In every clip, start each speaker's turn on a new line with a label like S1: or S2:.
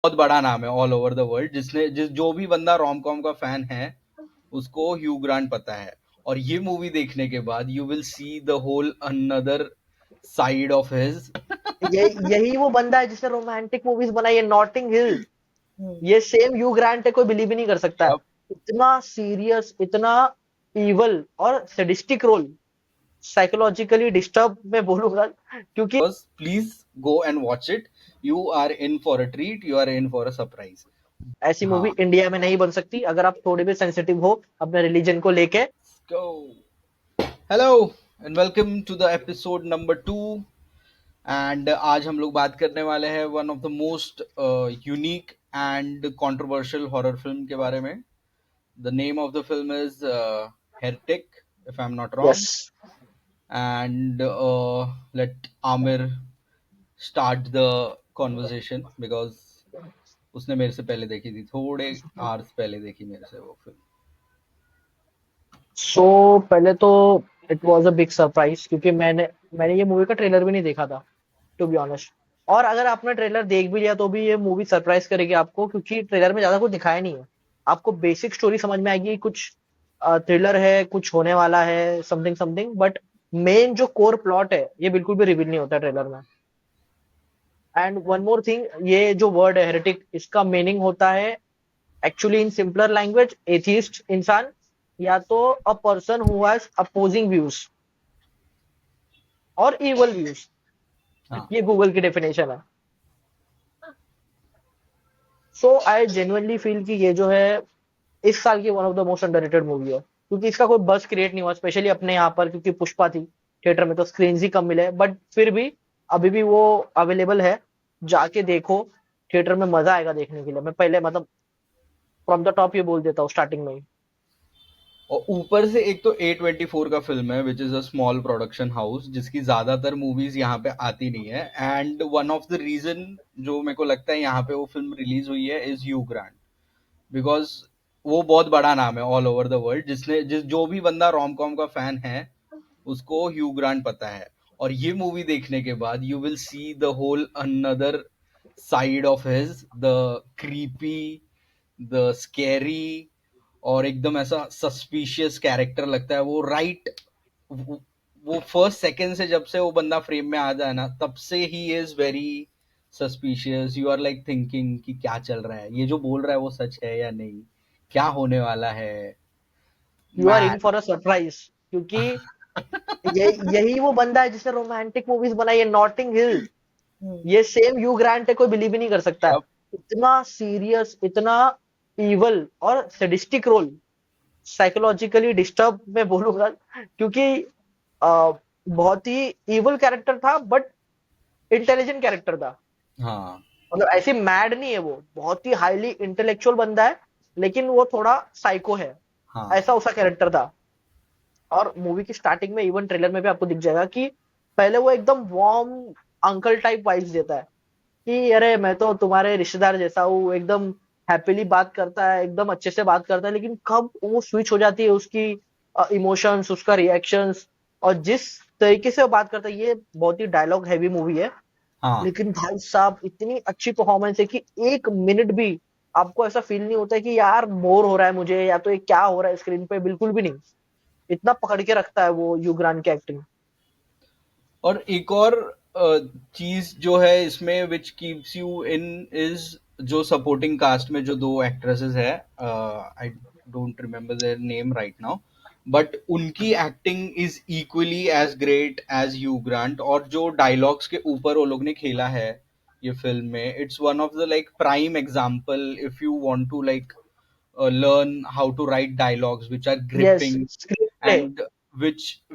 S1: बहुत बड़ा नाम है ऑल ओवर द वर्ल्ड, जो भी बंदा रोम कॉम का फैन है उसको ह्यू ग्रांट पता है। और ये मूवी देखने के बाद you will see the whole another side of his.
S2: यही वो बंदा है जिसने रोमांटिक मूवीज बनाई है, नॉटिंग हिल। ये सेम ह्यू ग्रांट है, कोई बिलीव ही नहीं कर सकता है।
S1: अब
S2: इतना सीरियस, इतना इवल और सैडिस्टिक रोल, साइकोलॉजिकली डिस्टर्ब मैं बोलूंगा, क्योंकि
S1: please go and watch it. You are in for a treat, you are in for a surprise.
S2: ऐसी मूवी
S1: हाँ,
S2: इंडिया में नहीं बन सकती अगर आप थोड़े भी सेंसिटिव हो अपने रिलीजन को लेके।
S1: go. Hello and welcome to the episode number 2। And आज हम लोग बात करने वाले हैं one of the most unique and controversial horror film के बारे में। The name of the film is heretic, if I am not
S2: yes.
S1: Wrong. And let Aamir start the conversation because उसने मेरे से पहले देखी थी, थोड़े आवर्स पहले देखी मेरे से वो फिल्म।
S2: सो पहले तो it was a big surprise, क्योंकि मैंने मैंने ये मूवी का ट्रेलर भी नहीं देखा था, टू बी ऑनेस्ट। और अगर आपने ट्रेलर देख भी लिया तो भी ये मूवी सरप्राइज करेगी आपको, क्योंकि ट्रेलर में ज्यादा कुछ दिखाया नहीं है। आपको बेसिक स्टोरी समझ में आएगी, कुछ थ्रिलर है, कुछ होने वाला है, समथिंग समथिंग, बट मेन जो कोर प्लॉट है ये बिल्कुल भी रिवील नहीं होता ट्रेलर में। एंड वन मोर थिंग, ये जो वर्ड है हेरेटिक, इसका मीनिंग होता है actually in simpler language atheist इंसान, या तो a person who has opposing views और इवल व्यूज।
S1: हाँ,
S2: ये गूगल की डेफिनेशन है। सो आई जेन्युइनली फील कि ये जो है इस साल की one of the most underrated movie है, क्योंकि इसका कोई बस क्रिएट नहीं हुआ, स्पेशली अपने यहाँ पर, क्योंकि पुष्पा थी थिएटर में तो स्क्रीन ही कम मिले, बट फिर भी अभी भी वो अवेलेबल है। जाके देखो, थिएटर में मजा आएगा देखने के लिए। मैं पहले मतलब फ्रॉम द टॉप ये बोल देता हूँ स्टार्टिंग में ही।
S1: और ऊपर से एक तो A24 का फिल्म है which is a small production house जिसकी ज्यादातर मूवीज यहाँ पे आती नहीं है। And one of the reason जो मेरे को लगता है यहाँ पे वो फिल्म रिलीज हुई है इज ह्यू ग्रांट, बिकॉज वो बहुत बड़ा नाम है ऑल ओवर द वर्ल्ड, जो भी बंदा रोम कॉम का फैन है उसको ह्यू ग्रांट पता है। और ये मूवी देखने के बाद you will see the whole another side of his, the creepy, the scary, और एकदम ऐसा सस्पिशियस कैरेक्टर लगता है वो। वो फर्स्ट सेकंड से, जब से वो बंदा फ्रेम में आ जाए ना, तब से ही is very suspicious. You are like thinking कि क्या चल रहा है, ये जो बोल रहा है वो सच है या नहीं, क्या होने वाला है।
S2: You are in
S1: man,
S2: for a surprise, क्योंकि ये यही वो बंदा है जिसने रोमांटिक मूवीज बनाई है, नॉटिंग हिल। ये सेम ह्यू ग्रांट है, कोई बिलीव ही नहीं कर सकता है।
S1: अब
S2: इतना सीरियस, इतना इवल और सैडिस्टिक रोल, साइकोलॉजिकली डिस्टर्ब मैं बोलूंगा, क्योंकि बहुत ही इवल कैरेक्टर था, बट इंटेलिजेंट कैरेक्टर था।
S1: हाँ,
S2: मतलब ऐसी मैड नहीं है, वो बहुत ही हाईली इंटेलेक्चुअल बंदा है, लेकिन वो थोड़ा साइको है।
S1: हाँ,
S2: ऐसा उसका कैरेक्टर था। और मूवी की स्टार्टिंग में, इवन ट्रेलर में भी आपको दिख जाएगा कि पहले वो एकदम वार्म अंकल टाइप वाइब्स देता है कि अरे मैं तो तुम्हारे रिश्तेदार जैसा हूँ, एकदम हैप्पीली बात करता है, एकदम अच्छे से बात करता है। लेकिन कब वो स्विच हो जाती है उसकी इमोशंस, उसका रिएक्शंस, और जिस तरीके से वो बात करता है, ये बहुत ही डायलॉग हैवी मूवी है।
S1: हाँ।
S2: लेकिन भाई साहब इतनी अच्छी परफॉर्मेंस है कि एक मिनट भी आपको ऐसा फील नहीं होता है कि यार बोर हो रहा है मुझे, या तो ये क्या हो रहा है स्क्रीन पे, बिल्कुल भी नहीं। इतना पकड़ के रखता है वो यू ग्रांट की एक्टिंग।
S1: और एक और चीज जो है इसमें which keeps you in is जो सपोर्टिंग कास्ट में जो दो एक्ट्रेसेस है, I don't remember their name right now, but उनकी acting is equally as great as Hugh Grant. और जो डायलॉग्स के ऊपर वो लोग ने खेला है ये फिल्म में, it's one of the like prime example if you want to like learn how to write dialogues which are
S2: yes,
S1: gripping
S2: screenplay.
S1: and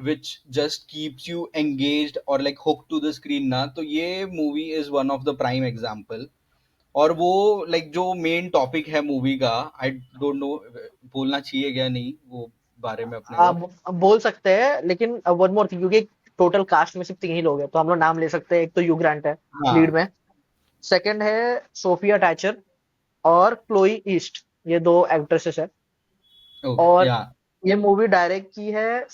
S1: which just keeps you engaged or like hooked to the screen ना, तो ये movie is one of the prime example। और वो like जो main topic है movie का, I don't know बोलना चाहिए क्या नहीं वो बारे में अपने को।
S2: आप बोल सकते हैं, लेकिन वन मोर थिंग, क्योंकि टोटल कास्ट में सिर्फ 3 ही लोग हैं, तो हम लोग नाम ले सकते हैं। एक तो यू ग्रांट है लीड
S1: हाँ,
S2: में, सेकंड है सोफिया टैचर, और क्लोई ईस्ट। ये 2 एक्ट्रेसेस है।
S1: ओके,
S2: और
S1: या,
S2: ये मूवी डायरेक्ट की है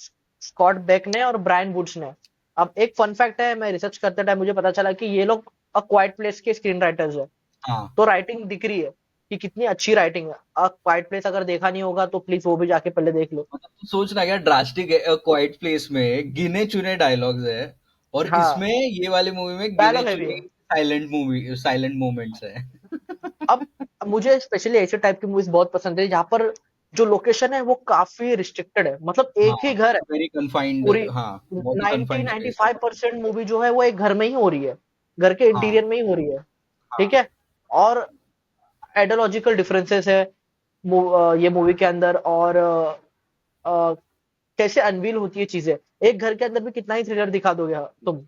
S2: स्कॉट बेक ने और ब्रायन वुड्स ने। अब एक फन फैक्ट है, मैं रिसर्च करते टाइम मुझे पता चला कि ये लोग अ क्वाइट प्लेस के स्क्रीन राइटर्स है।
S1: हाँ।
S2: तो राइटिंग दिख रही है कि कितनी अच्छी राइटिंग है। क्वाइट प्लेस अगर देखा नहीं होगा तो प्लीज वो भी जाके पहले देख लो।
S1: मतलब तू सोच ना क्या ड्रास्टिक है, क्वाइट प्लेस में गिने चुने डायलॉग्स है, और
S2: हाँ,
S1: इसमें ये वाली मूवी में गिने
S2: डायलॉग हैवी
S1: चुने
S2: है।
S1: साइलेंट मोमेंट्स है।
S2: अब मुझे स्पेशली ऐसे टाइप की मूवीज बहुत पसंद है जहाँ पर जो लोकेशन है वो काफी रिस्ट्रिक्टेड है, मतलब एक
S1: हाँ,
S2: ही घर है
S1: वेरी कन्फाइंड।
S2: पूरी।
S1: हाँ, बहुत ही
S2: 90
S1: कन्फाइंड स्पेस है।
S2: 95% मूवी जो है वो एक घर में ही हो रही है, घर के
S1: हाँ,
S2: इंटीरियर में ही हो रही है। ठीक
S1: हाँ।
S2: है। और आइडियोलॉजिकल डिफरेंसेस है ये मूवी के अंदर। और अ, कैसे अनवील होती है चीजें। एक घर के अंदर भी कितना ही थ्रिलर दिखा दोगे तुम,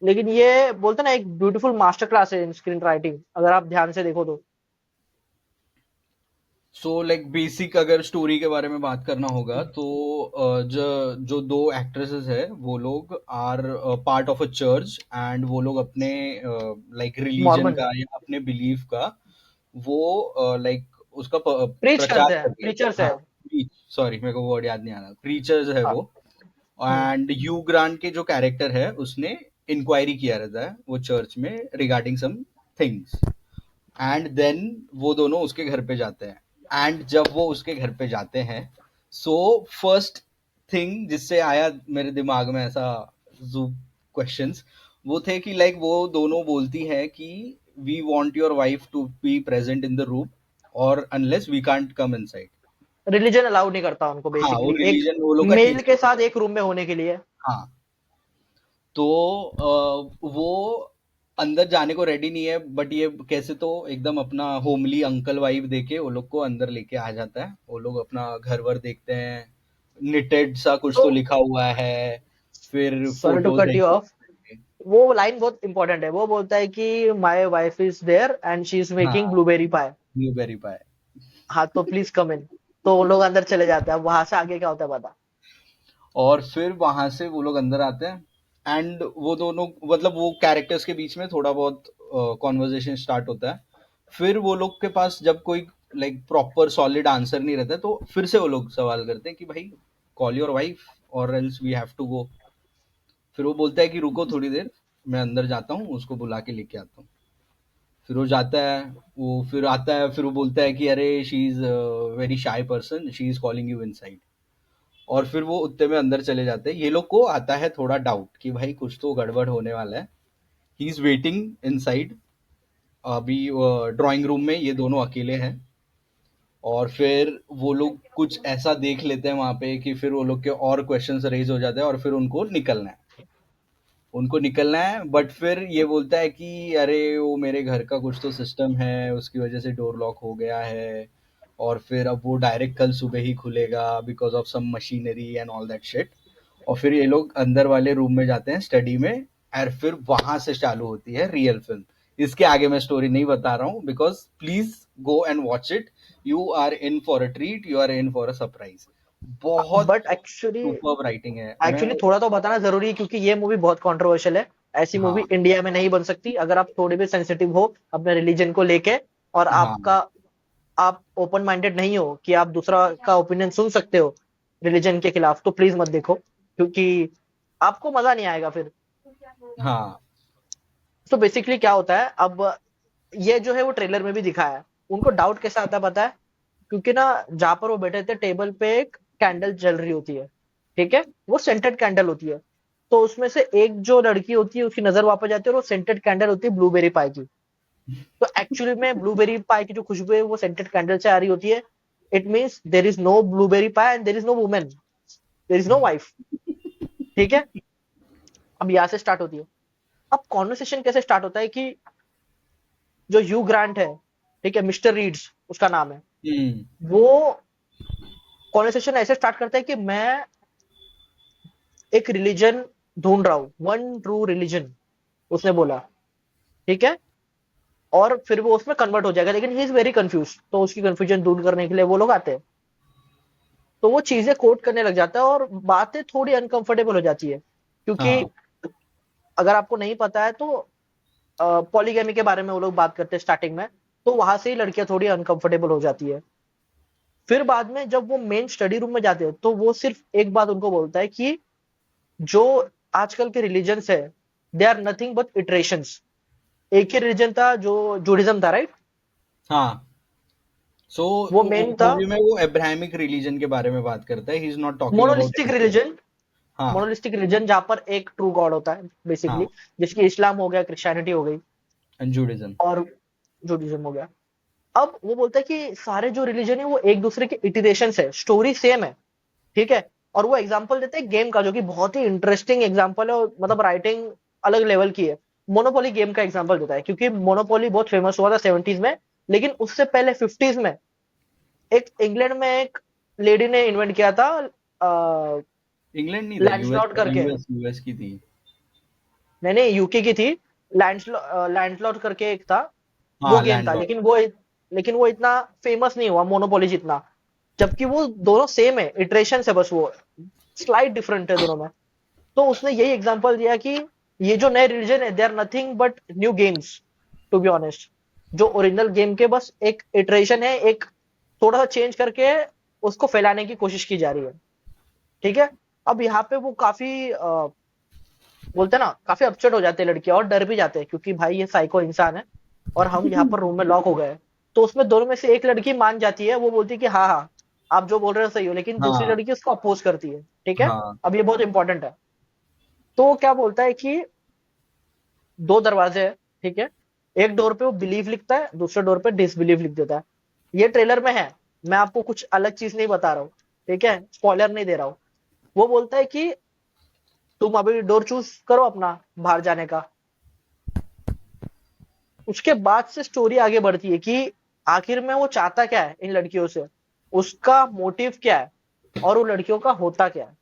S2: लेकिन ये बोलते ना एक ब्यूटीफुल मास्टर क्लास है इन स्क्रीन राइटिंग, अगर आप ध्यान से देखो तो।
S1: सो लाइक बेसिक अगर स्टोरी के बारे में बात करना होगा तो जो जो दो एक्ट्रेसेस है वो लोग are part of a church, and वो लोग अपने लाइक रिलीजन
S2: मॉर्मन
S1: का या अपने बिलीफ का वो लाइक उसका
S2: प्रीच
S1: प्रचार
S2: करते हैं,
S1: कर रहे हैं।
S2: प्रीचर्स है।
S1: हाँ, प्रीच, सॉरी मेरे को वर्ड याद नहीं आ रहा, प्रीचर्स है
S2: हाँ।
S1: वो।
S2: हम्म।
S1: एंड ह्यू ग्रांट के जो कैरेक्टर है उसने इंक्वायरी किया रहता है वो चर्च में regarding some things, and then वो दोनों उसके घर पे जाते हैं। एंड जब वो उसके घर पे जाते हैं, सो फर्स्ट थिंग जिससे आया मेरे दिमाग में ऐसा जू क्वेश्चंस, वो थे कि लाइक वो दोनों बोलती है कि we want your wife to be present in the room, और unless we can't come inside.
S2: Religion allow नहीं करता उनको
S1: हाँ, वो
S2: बेसिकली एक
S1: रिलीजन वो लोग का
S2: मेल
S1: टीच
S2: के
S1: करता
S2: साथ
S1: है।
S2: एक रूम में होने के लिए।
S1: हाँ, तो वो अंदर जाने को रेडी नहीं है, बट ये कैसे तो एकदम अपना होमली अंकल वाइफ देके वो लोग को अंदर लेके आ जाता है। वो लोग अपना घर वर देखते हैं, निटेड सा कुछ
S2: तो
S1: तो लिखा हुआ है, फिर
S2: सॉरी टू
S1: फोटोज
S2: कट
S1: है।
S2: यू ऑफ, वो लाइन बहुत इंपॉर्टेंट है। वो बोलता है कि my wife is there and she is
S1: हाँ,
S2: making blueberry pie.
S1: Blueberry pie.
S2: हाँ, तो प्लीज कम इन। तो वो लोग अंदर चले जाते हैं। अब वहां से आगे क्या होता है बता।
S1: और फिर वहां से वो लोग अंदर आते हैं, एंड वो दोनों मतलब वो कैरेक्टर्स के बीच में थोड़ा बहुत कॉन्वर्जेशन स्टार्ट होता है। फिर वो लोग के पास जब कोई लाइक प्रॉपर सॉलिड आंसर नहीं रहता है, तो फिर से वो लोग सवाल करते हैं कि भाई call your wife or else we have to go. फिर वो बोलता है कि रुको थोड़ी देर, मैं अंदर जाता हूँ, उसको बुला के लेके आता हूँ। फिर वो जाता है, वो फिर आता है, फिर वो बोलता है कि अरे she is very shy person, she is calling you inside. और फिर वो उतने में अंदर चले जाते हैं। ये लोग को आता है थोड़ा डाउट कि भाई कुछ तो गड़बड़ होने वाला है। ही इज वेटिंग इनसाइड, अभी ड्राइंग रूम में ये दोनों अकेले हैं। और फिर वो लोग कुछ ऐसा देख लेते हैं वहां पे कि फिर वो लोग के और क्वेश्चंस रेज हो जाते हैं, और फिर उनको निकलना है। बट फिर ये बोलता है कि अरे वो मेरे घर का कुछ तो सिस्टम है, उसकी वजह से डोर लॉक हो गया है, और फिर अब वो डायरेक्ट कल सुबह ही खुलेगा because of some machinery and all that shit. और फिर ये लोग अंदर वाले रूम में जाते हैं स्टडी में, और फिर वहां से चालू होती है रियल फिल्म। इसके आगे मैं स्टोरी नहीं बता रहा हूँ, because please go and watch it. You are in for a treat, you are in for a surprise. बहुत
S2: बट एक्चुअली
S1: सुपर राइटिंग है मैं।
S2: एक्चुअली थोड़ा तो बताना जरूरी है क्योंकि ये मूवी बहुत कंट्रोवर्शियल है। ऐसी मूवी
S1: हाँ,
S2: इंडिया में नहीं बन सकती अगर आप थोड़े भी सेंसिटिव हो अपने रिलीजन को लेके, और
S1: हाँ,
S2: आपका आप ओपन माइंडेड नहीं हो कि आप दूसरा का ओपिनियन सुन सकते हो रिलीजन के खिलाफ, तो प्लीज मत देखो क्योंकि आपको मजा नहीं आएगा फिर।
S1: हाँ।
S2: तो बेसिकली क्या होता है अब, ये जो है वो ट्रेलर में भी दिखाया है। उनको डाउट कैसा आता है पता है, क्योंकि ना जहां पर वो बैठे थे टेबल पे एक कैंडल जल रही होती है। ठीक है, वो सेंटेड कैंडल होती है। तो उसमें से एक जो लड़की होती है उसकी नजर वापस जाती है और वो सेंटेड कैंडल होती है ब्लूबेरी पाई की। तो एक्चुअली में ब्लूबेरी पाई की जो खुशबू है वो सेंटेड कैंडल से आ रही होती है। It means there is no blueberry pie and there is no women, there is no wife. ठीक है। अब यहाँ से स्टार्ट होती है। अब कॉन्वर्सेशन कैसे स्टार्ट होता है कि जो ह्यू ग्रांट है, ठीक है, मिस्टर रीड्स उसका नाम है,
S1: हम्म।
S2: वो कॉन्वर्सेशन ऐसे स्टार्ट करता है कि मैं एक रिलीजन ढूंढ रहा हूं, वन ट्रू रिलीजन, उसने बोला। ठीक है। और फिर वो उसमें कन्वर्ट हो जाएगा, लेकिन ही इज वेरी कंफ्यूज, तो उसकी कंफ्यूजन दूर करने के लिए वो लोग आते हैं। तो वो चीजें कोट करने लग जाता है और बातें थोड़ी अनकंफर्टेबल हो जाती है क्योंकि
S1: हाँ,
S2: अगर आपको नहीं पता है तो पॉलीगैमी के बारे में वो लोग बात करते हैं स्टार्टिंग में। तो वहां से ही लड़कियां थोड़ी अनकंफर्टेबल हो जाती है। फिर बाद में जब वो मेन स्टडी रूम में जाते हैं तो वो सिर्फ एक बात उनको बोलता है कि जो आजकल के रिलीजन्स है they are nothing but iterations. एक ही रिलीजन था जो जूडिज्म था, राइट?
S1: हाँ। सो
S2: वो मेन था।
S1: मूवी में वो अब्राहमिक रिलीजन के बारे में बात करता है, he is not talking about
S2: monolithic
S1: anything.
S2: Religion.
S1: हाँ।
S2: मोनोलिस्टिक रिलीजन जहां पर एक ट्रू गॉड होता है बेसिकली,
S1: हाँ।
S2: जिसकी इस्लाम हो गया, क्रिश्चियनिटी हो गई,
S1: एंड जूडिज्म।
S2: और जूडिज्म हो गया। अब वो बोलता है कि सारे जो रिलीजन है वो एक दूसरे के इटरेशन है, स्टोरी सेम है, ठीक है। और वो एग्जांपल देते हैं गेम का, जो कि बहुत ही इंटरेस्टिंग एग्जांपल है, और मतलब राइटिंग अलग लेवल की है। मोनोपोली गेम का एग्जांपल देता है, क्योंकि मोनोपोली बहुत फेमस हुआ था 70s में, लेकिन उससे पहले 50s में एक इंग्लैंड में एक लेडी ने इन्वेंट किया था,
S1: इंग्लैंड नहीं था, यूएस।
S2: लैंडस्लॉट करके।
S1: यूएस की थी।
S2: नहीं नहीं, यूके की थी। लैंडस्लॉट करके एक था। वो
S1: हाँ,
S2: गेम था,
S1: लैंडलॉर्ड।
S2: लेकिन वो इतना फेमस नहीं हुआ मोनोपोली जितना। जबकि वो दोनों सेम है, इटरेशन है, बस वो स्लाइड डिफरेंट है दोनों में। तो उसने यही एग्जांपल दिया कि ये जो नए रिलीजन है, they are nothing but new games, to be honest. जो ओरिजिनल गेम के बस एक इटरेशन है, एक थोड़ा सा चेंज करके उसको फैलाने की कोशिश की जा रही है, ठीक है। अब यहाँ पे वो काफी बोलते हैं ना, काफी अपसेट हो जाते हैं लड़कियां, और डर भी जाते हैं, क्योंकि भाई ये साइको इंसान है और हम यहाँ पर रूम में लॉक हो गए हैं। तो उसमें दोनों में से एक लड़की मान जाती है, वो बोलती है कि हाँ हाँ, आप जो बोल रहे हो सही हो, लेकिन दूसरी
S1: हाँ।
S2: लड़की उसको अपोज करती है, ठीक है।
S1: हाँ।
S2: अब ये बहुत इंपॉर्टेंट है। तो वो क्या बोलता है कि दो दरवाजे हैं, ठीक है। एक डोर पे वो बिलीव लिखता है, दूसरे डोर पे डिसबिलीव लिख देता है। ये ट्रेलर में है, मैं आपको कुछ अलग चीज नहीं बता रहा हूँ, ठीक है, स्पॉइलर नहीं दे रहा हूँ। वो बोलता है कि तुम अभी डोर चूज करो अपना, बाहर जाने का। उसके बाद से स्टोरी आगे बढ़ती है कि आखिर में वो चाहता क्या है इन लड़कियों से, उसका मोटिव क्या है, और वो लड़कियों का होता क्या है।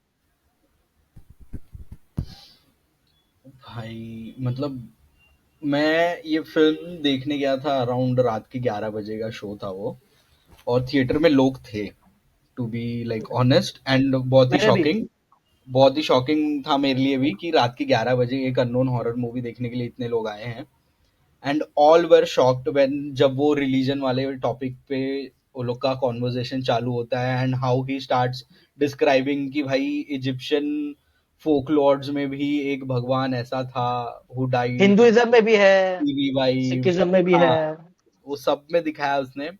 S1: भाई मतलब मैं ये फिल्म देखने गया था अराउंड रात के 11 बजे का शो था वो, और थिएटर में लोग थे, to be like honest, and
S2: मैंने भी।
S1: बहुत ही शॉकिंग था मेरे लिए भी कि रात के 11 बजे एक अननोन हॉरर मूवी देखने के लिए इतने लोग आए हैं। And all were shocked when जब वो रिलीजन वाले टॉपिक पे वो लोग का कॉन्वर्जेशन चालू होता है, and how he starts describing कि भाई इजिप्शियन फोकलॉर्ड्स में भी एक भगवान ऐसा था हु डाइड,
S2: हिंदुइज्म में भी है,
S1: रिवाइव्ड।
S2: सिखिज्म में भी है।
S1: हाँ, वो सब में दिखाया उसने।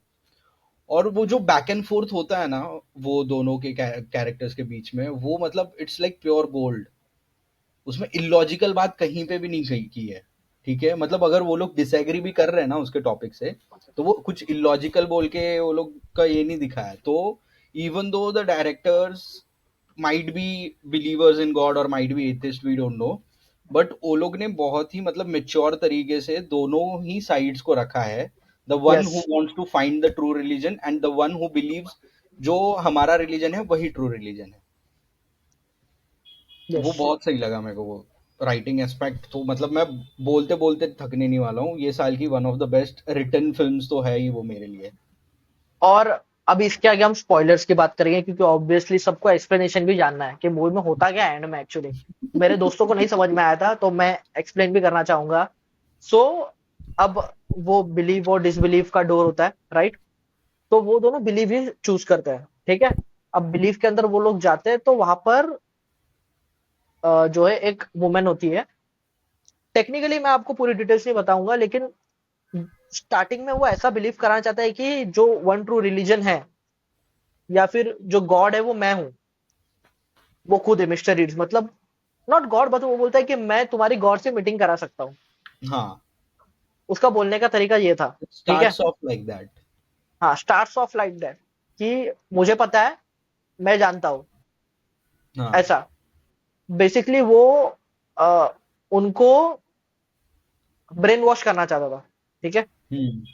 S1: और वो जो बैक एंड फोर्थ होता है ना, वो दोनों के कैरेक्टर्स के बीच में, वो मतलब इट्स लाइक प्योर गोल्ड। उसमें इलॉजिकल बात कहीं पे भी नहीं कही की है। ठीक है, मतलब अगर वो लोग डिसएग्री भी कर रहे हैं ना उसके टॉपिक से, तो वो कुछ इलॉजिकल बोल के वो लोग का ये नहीं दिखा है। तो even though the directors might be believers in God और might be atheist, we don't know, but वो लोग ने बहुत ही मतलब मेच्योर तरीके से दोनों ही साइड्स को रखा है। The one
S2: yes.
S1: Who wants to find the true religion and the one who believes जो हमारा रिलीजन है वही ट्रू रिलीजन है।
S2: यस।
S1: वो बहुत सही लगा मेरे को वो राइटिंग एस्पेक्ट। तो मतलब मैं बोलते बोलते थकने नहीं वाला हूँ, ये साल की one of the best return films तो है ही वो मेरे लिए।
S2: और अब इसके आगे हम स्पॉयलर्स की बात करेंगे, क्योंकि ऑब्वियसली सबको एक्सप्लेनेशन भी जानना है कि मूवी में होता क्या है एंड में एक्चुअली। मेरे दोस्तों को नहीं समझ में आया था, तो मैं एक्सप्लेन भी करना चाहूंगा। सो अब वो बिलीव और डिसबिलीव का डोर होता है, राइट? तो वो दोनों बिलीव ही चूज करते हैं, ठीक है। अब बिलीव के अंदर वो लोग जाते हैं, तो वहां पर जो है एक वुमेन होती है। टेक्निकली मैं आपको पूरी डिटेल्स नहीं बताऊंगा, लेकिन स्टार्टिंग में वो ऐसा बिलीव कराना चाहता है कि जो वन ट्रू रिलीजन है, या फिर जो गॉड है, वो मैं हूं। वो खुद है मिस्टर रीड्स, मतलब नॉट गॉड, बट वो बोलता है कि मैं तुम्हारी गॉड से मीटिंग करा सकता हूँ।
S1: हाँ।
S2: उसका बोलने का तरीका ये था, ठीक है।
S1: Starts of like that.
S2: हाँ, स्टार्ट्स ऑफ लाइक दैट, कि मुझे पता है, मैं जानता हूँ,
S1: हाँ।
S2: ऐसा। बेसिकली वो आ, उनको ब्रेन वॉश करना चाहता था, ठीक है।
S1: हम्म।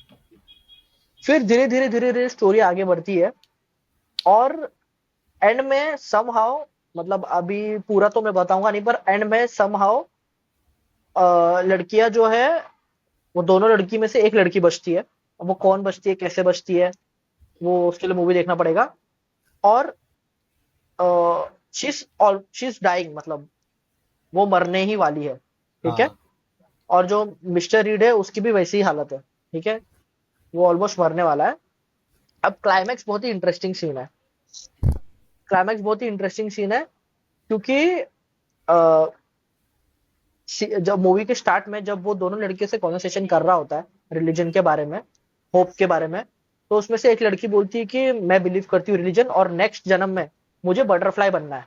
S2: फिर धीरे धीरे स्टोरी आगे बढ़ती है, और एंड में समहाउ, मतलब अभी पूरा तो मैं बताऊंगा नहीं, पर एंड में समहाउ लड़कियां जो है, वो दोनों लड़की में से एक लड़की बचती है। अब वो कौन बचती है, कैसे बचती है, वो उसके लिए मूवी देखना पड़ेगा। और शी इज डाइंग, मतलब वो मरने ही वाली है, ठीक है।
S1: हाँ।
S2: और जो मिस्टर रीड है, उसकी भी वैसी ही हालत है, ठीक है। वो ऑलमोस्ट मरने वाला है। अब क्लाइमैक्स बहुत ही इंटरेस्टिंग सीन है। क्लाइमैक्स बहुत ही इंटरेस्टिंग सीन है, क्योंकि जब मूवी के स्टार्ट में जब वो दोनों लड़कियों से कॉन्वर्सेशन कर रहा होता है रिलीजन के बारे में, होप के बारे में, तो उसमें से एक लड़की बोलती है कि मैं बिलीव करती हूँ रिलीजन, और नेक्स्ट जन्म में मुझे बटरफ्लाई बनना है,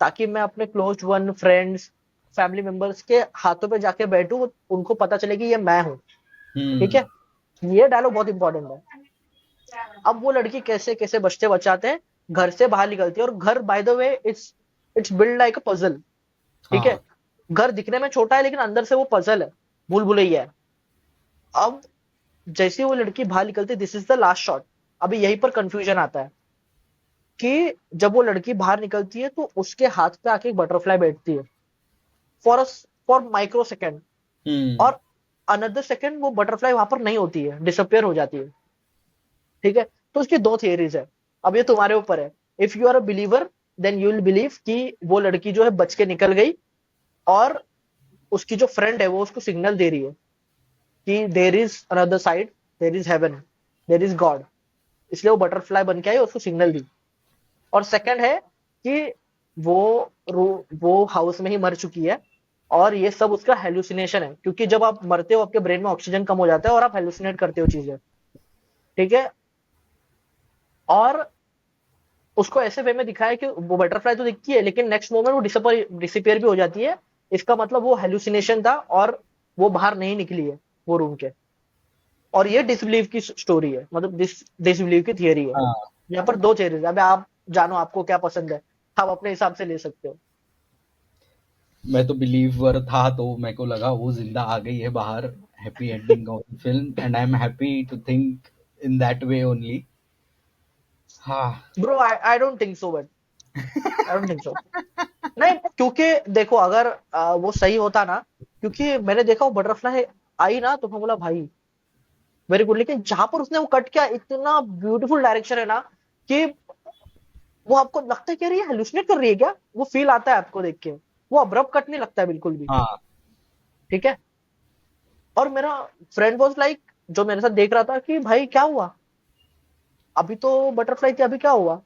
S2: ताकि मैं अपने close one, friends, family members के हाथों पे जाके बैठूं, उनको पता चले कि ये मैं हूँ। ठीक
S1: हम्म।
S2: है, ये डायलॉग बहुत इंपॉर्टेंट है। अब वो लड़की कैसे कैसे बचते बचाते हैं घर से बाहर निकलती है, और घर by the way it's build like a puzzle. ठीक है,
S1: हाँ।
S2: घर दिखने में छोटा है लेकिन अंदर से वो पजल है, भूल भुलैया है। अब जैसे ही वो लड़की बाहर निकलती है, this is the last shot. अभी यहीं पर कंफ्यूजन आता है कि जब वो लड़की बाहर निकलती है तो उसके हाथ पे आके एक बटरफ्लाई बैठती है फॉर फॉर माइक्रो सेकेंड,
S1: हम्म।
S2: और अनदर सेकेंड वो बटरफ्लाई वहां पर नहीं होती है, डिसअपियर हो जाती है। ठीक है, तो उसकी दो थियरीज है। अब ये तुम्हारे ऊपर है। If you are a believer, then you will believe कि वो लड़की जो है बच के निकल गई, और उसकी जो फ्रेंड है वो उसको सिग्नल दे रही है कि there is another side, there is heaven, there is God, इसलिए वो बटरफ्लाई बन के आई और उसको सिग्नल दी। और सेकंड है कि वो वो हाउस में ही मर चुकी है, और ये सब उसका हेलुसिनेशन है, क्योंकि जब आप मरते हो आपके ब्रेन में ऑक्सीजन कम हो जाता है और आप हेलुसिनेट करते हो चीजें। ठीक है, और उसको ऐसे वे में दिखाया है कि वो बटरफ्लाई तो दिखती है लेकिन नेक्स्ट मोमेंट वो डिसअपियर भी हो जाती है। इसका मतलब वो हेलुसिनेशन था और वो बाहर नहीं निकली है वो रूम के। और ये डिसबिलीव की स्टोरी है, मतलब डिसबिलीव की थियरी है।
S1: हाँ,
S2: यहाँ पर दो थियरीज है। अबे आप जानो आपको क्या पसंद है, आप अपने हिसाब से ले सकते हो।
S1: मैं तो बिलीवर था तो मेरे को लगा वो जिंदा आ गई है बाहर, happy ending of the film, and I am happy to think in that way only. हाँ।
S2: Bro I don't think so, but I don't think so. नहीं, क्योंकि देखो अगर वो सही होता ना, क्योंकि मैंने देखा वो बटरफ्लाई आई ना तो मैं बोला भाई वेरी गुड, लेकिन जहां पर उसने वो कट किया इतना ब्यूटीफुल डायरेक्शन है ना कि वो आपको लगता है कि यार ये हेलुसिनेट कर रही है क्या, वो फील आता है आपको देख के। वो अब्रप्ट कट नहीं लगता है बिल्कुल भी।
S1: हाँ।
S2: ठीक है, और मेरा फ्रेंड वाज लाइक, जो मेरे साथ देख रहा था, कि भाई क्या हुआ, अभी तो बटरफ्लाई थी अभी क्या हुआ।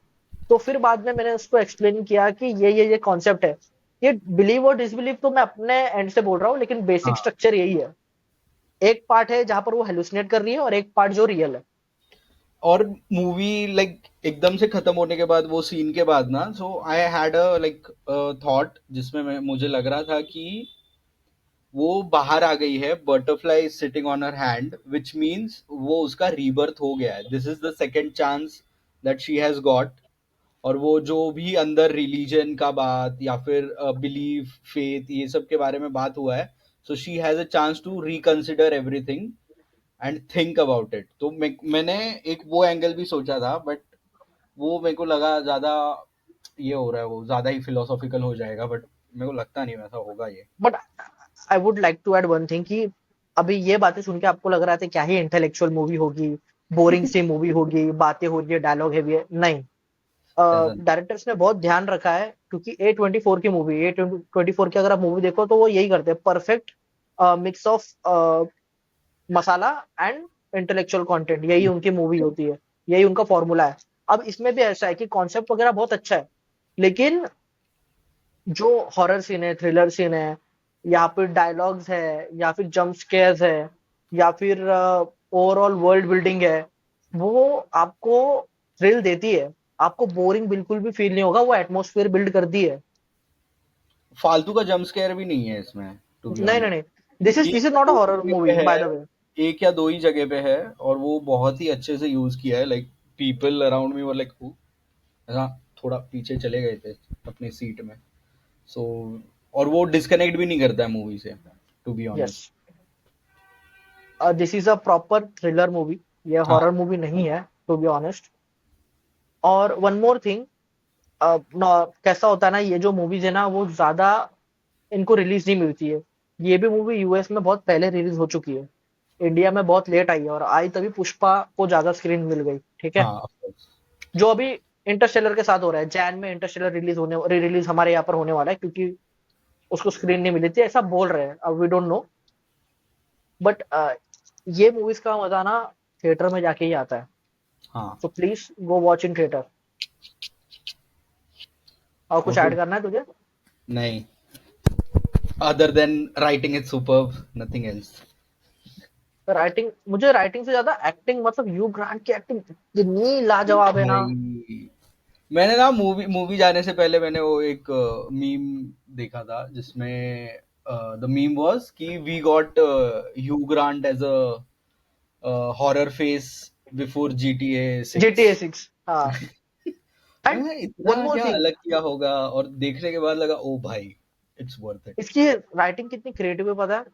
S2: तो फिर बाद में मैंने उसको एक्सप्लेन किया कि ये कॉन्सेप्ट है। ये बिलीव और डिसबिलीव तो मैं अपने एंड से बोल रहा हूँ, लेकिन बेसिक
S1: हाँ।
S2: स्ट्रक्चर यही है। एक पार्ट है जहां पर वो हेलुसिनेट कर रही है, और एक पार्ट जो रियल है।
S1: और मूवी लाइक एकदम से खत्म होने के बाद वो सीन के बाद ना, so I had a like thought जिसमें मुझे लग रहा था कि वो बाहर आ गई है, butterfly is sitting on her hand, which means वो उसका रीबर्थ हो गया है, this is the second chance that she has got. और वो जो भी अंदर रिलीजन का बात या फिर बिलीफ, फेथ, ये सब के बारे में बात हुआ है, so she has a chance to reconsider everything and think about it. तो मैंने एक वो एंगल भी सोचा था, बट वो मेरे को लगा ज्यादा ये हो रहा है, वो ज्यादा ही फिलोसॉफिकल हो जाएगा, बट मेरे को लगता नहीं वैसा होगा ये।
S2: But I would like to add one thing कि अभी ये बातें सुन के आपको लग रहा था क्या ही इंटेलेक्चुअल मूवी होगी, बोरिंग सी मूवी होगी, बातें हो रही है, डायलॉग हैवी है। नहीं,
S1: ऐसा नहीं।
S2: डायरेक्टर्स ने बहुत ध्यान रखा है, क्योंकि A24 की मूवी, A24 की अगर आप मूवी देखो तो वो यही करते हैं, perfect mix of masala and intellectual content, यही उनकी मूवी होती है, यही उनका फॉर्मूला है। अब इसमें भी ऐसा है कि कॉन्सेप्ट वगैरह बहुत अच्छा है, लेकिन जो हॉरर सीन है, थ्रिलर सीन है, या फिर डायलॉग्स है, या फिर जंप स्केयर्स है, या फिर ओवरऑल वर्ल्ड बिल्डिंग है, वो आपको थ्रिल देती है। आपको बोरिंग बिल्कुल भी फील नहीं होगा, वो एटमॉस्फेयर बिल्ड करती है।
S1: फालतू का जंप स्केयर भी नहीं है इसमें, टू बी
S2: नहीं नहीं
S1: ऑनेस्ट।
S2: नहीं, दिस इज
S1: एक या
S2: नॉट अ
S1: दो
S2: हॉरर
S1: जगह पे
S2: मूवी बाय
S1: है,
S2: द वे।
S1: एक या दो ही जगह पे है, और वो बहुत ही अच्छे से यूज किया है, like people around me were like हाँ, थोड़ा पीछे चले गए थे अपनी सीट में। सो और वो डिस्कनेक्ट भी नहीं करता है मूवी से, to be
S2: yes,
S1: honest.
S2: This is a proper thriller movie, ये
S1: हाँ।
S2: हॉरर मूवी नहीं है, टू बी ऑनेस्ट। और वन मोर थिंग, कैसा होता है ना, ये जो मूवीज है ना वो ज्यादा इनको रिलीज नहीं मिलती है। ये भी मूवी यूएस में बहुत पहले रिलीज हो चुकी है, इंडिया में बहुत लेट आई है, और आई तभी पुष्पा को ज्यादा स्क्रीन मिल गई। ठीक है,
S1: हाँ, of course।
S2: जो अभी इंटरस्टेलर के साथ हो रहा है, जैन में इंटरस्टेलर री रिलीज हमारे यहाँ पर होने वाला है, क्योंकि उसको स्क्रीन नहीं मिली थी ऐसा बोल रहे हैं, अब वी डोंट नो। बट ये मूवीज का मजा ना थिएटर में जाके ही आता है।
S1: हाँ।
S2: So please go watch in theatre. और कुछ
S1: ओके।
S2: ऐड करना है तुझे?
S1: नहीं। Other than writing it superb, nothing else.
S2: Writing, मुझे राइटिंग से ज्यादा एक्टिंग, मतलब ह्यू ग्रांट की एक्टिंग इतनी लाजवाब है ना।
S1: भाई मैंने ना मूवी मूवी जाने से पहले मैंने वो एक मीम देखा था जिसमें द मीम वाज कि we got Hugh Grant as a horror face before GTA 6।
S2: GTA 6। हाँ। एंड
S1: इतना
S2: वन मोर
S1: क्या
S2: थिंग,
S1: अलग किया होगा, और देखने के बाद लगा ओ भाई इट्स वर्थ इट।
S2: इसकी राइटिंग कितनी क्रिएटिव है पता है।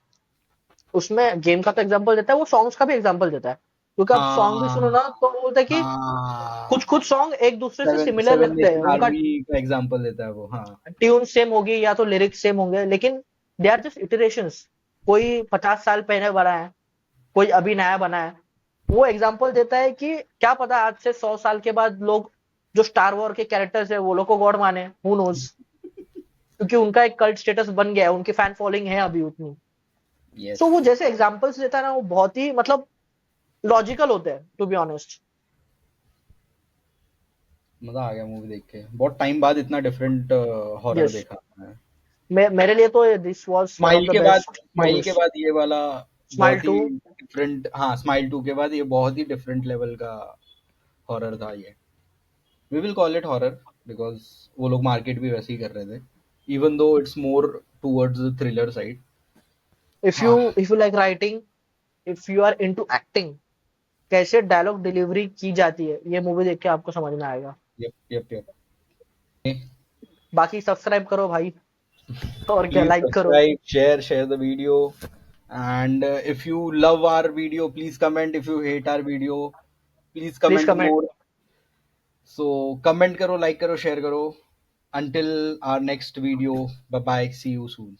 S2: उसमें गेम का तो एग्जांपल देता है, वो सॉन्ग्स का भी एग्जांपल देता है, क्योंकि आप सॉन्ग भी सुनो
S1: हाँ
S2: ना तो वो बोलता है कि कुछ
S1: हाँ,
S2: कुछ सॉन्ग एक दूसरे से
S1: सेवन
S2: सिमिलर
S1: सेवन
S2: लगते हैं,
S1: नेशन
S2: उनका
S1: आर्मी का एग्जांपल देता है वो, हाँ।
S2: ट्यून सेम होगी या तो लिरिक्स सेम होंगे, लेकिन दे आर जस्ट इटरेशंस। कोई 50 साल पहले बना है, कोई अभी नया बना है। वो एग्जांपल देता है कि क्या पता आज से 100 साल के बाद लोग जो स्टार वॉर के कैरेक्टर्स है वो लोग को गॉड माने, हु नोज, क्योंकि उनका एक कल्ट स्टेटस बन गया है, उनकी फैन फॉलोइंग है अभी उतनी।
S1: यस।
S2: सो वो जैसे एग्जांपल्स देता है ना, वो बहुत ही मतलब लॉजिकल होते हैं, टू बी ऑनेस्ट।
S1: मजा आ गया मूवी देख के, बहुत टाइम बाद इतना डिफरेंट हॉरर
S2: यस।
S1: देखा है।
S2: मेरे लिए तो this was one of the best
S1: smile के
S2: मूवीज।
S1: बाद ये वाला
S2: स्माइल
S1: बहुत ही
S2: 2।
S1: डिफरेंट, हाँ स्माइल 2 के बाद ये बहुत ही डिफरेंट लेवल का हॉरर था ये। We will call it horror because वो लोग मार्केट भी वैसे ही कर रहे थे, even though it's more towards the thriller side.
S2: If you
S1: हाँ।
S2: If you like writing, if you are into acting, कैसे डायलॉग डिलीवरी की जाती है, ये मूवी देख के आपको समझ में आएगा।
S1: Yup yup yup.
S2: बाकी सब्सक्राइब करो भाई, और क्या,
S1: Please
S2: लाइक करो।
S1: subscribe, share the video, and if you love our video, please comment. If you hate our video, please
S2: please
S1: comment
S2: comment.
S1: more. So comment करो, like करो, share करो. Until our next video, bye bye. See you soon.